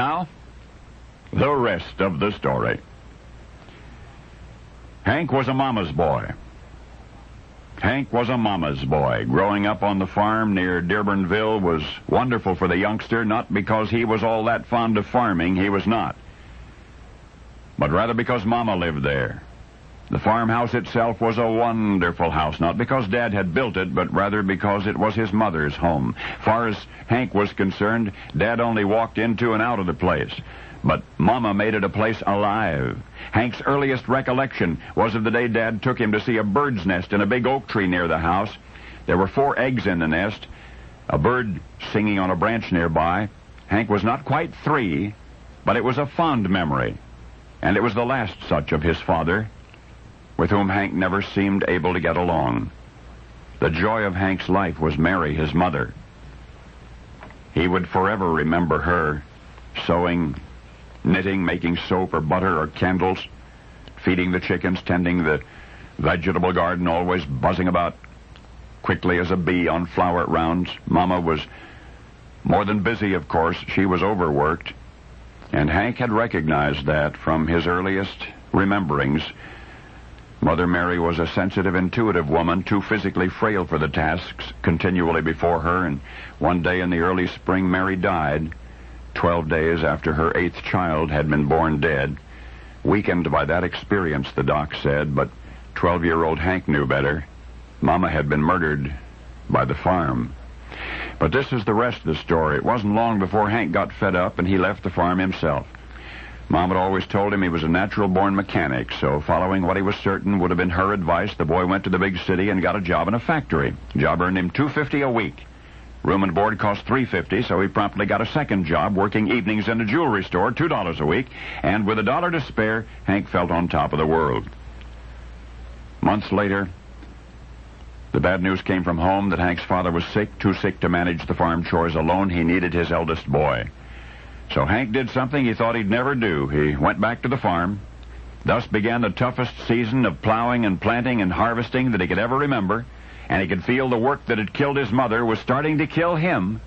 Now, the rest of the story. Hank was a mama's boy. Hank was a mama's boy. Growing up on the farm near Dearbornville was wonderful for the youngster, not because he was all that fond of farming, he was not, but rather because Mama lived there. The farmhouse itself was a wonderful house, not because Dad had built it, but rather because it was his mother's home. Far as Hank was concerned, Dad only walked into and out of the place. But Mama made it a place alive. Hank's earliest recollection was of the day Dad took him to see a bird's nest in a big oak tree near the house. There were 4 eggs in the nest, a bird singing on a branch nearby. Hank was not quite 3, but it was a fond memory, and it was the last such of his father, with whom Hank never seemed able to get along. The joy of Hank's life was Mary, his mother. He would forever remember her, sewing, knitting, making soap or butter or candles, feeding the chickens, tending the vegetable garden, always buzzing about quickly as a bee on flower rounds. Mama was more than busy, of course. She was overworked, and Hank had recognized that from his earliest rememberings. Mother Mary was a sensitive, intuitive woman, too physically frail for the tasks continually before her, and one day in the early spring, Mary died, 12 days after her 8th child had been born dead. Weakened by that experience, the doc said, but 12-year-old Hank knew better. Mama had been murdered by the farm. But this is the rest of the story. It wasn't long before Hank got fed up and he left the farm himself. Mom had always told him he was a natural-born mechanic, so following what he was certain would have been her advice, the boy went to the big city and got a job in a factory. Job earned him $2.50 a week. Room and board cost $3.50, so he promptly got a second job working evenings in a jewelry store, $2 a week, and with $1 to spare, Hank felt on top of the world. Months later, the bad news came from home that Hank's father was sick, too sick to manage the farm chores alone. He needed his eldest boy. So Hank did something he thought he'd never do. He went back to the farm. Thus began the toughest season of plowing and planting and harvesting that he could ever remember, and he could feel the work that had killed his mother was starting to kill him.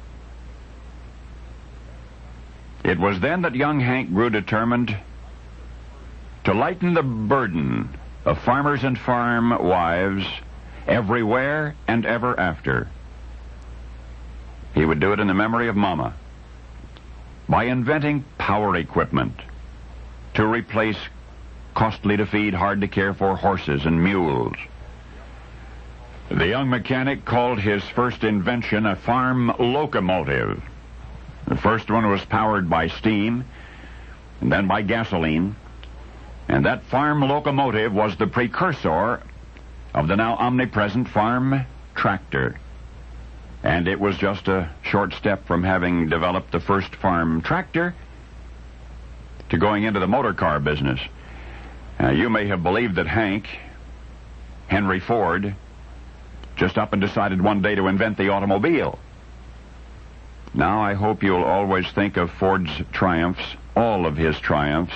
It was then that young Hank grew determined to lighten the burden of farmers and farm wives everywhere and ever after. He would do it in the memory of Mama, by inventing power equipment to replace costly-to-feed, hard-to-care-for horses and mules. The young mechanic called his first invention a farm locomotive. The first one was powered by steam and then by gasoline, and that farm locomotive was the precursor of the now omnipresent farm tractor. And it was just a short step from having developed the first farm tractor to going into the motor car business. You may have believed that Henry Ford, just up and decided one day to invent the automobile. Now I hope you'll always think of Ford's triumphs, all of his triumphs,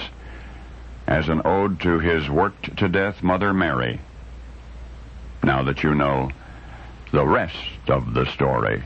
as an ode to his worked-to-death Mother Mary. Now that you know the rest of the story.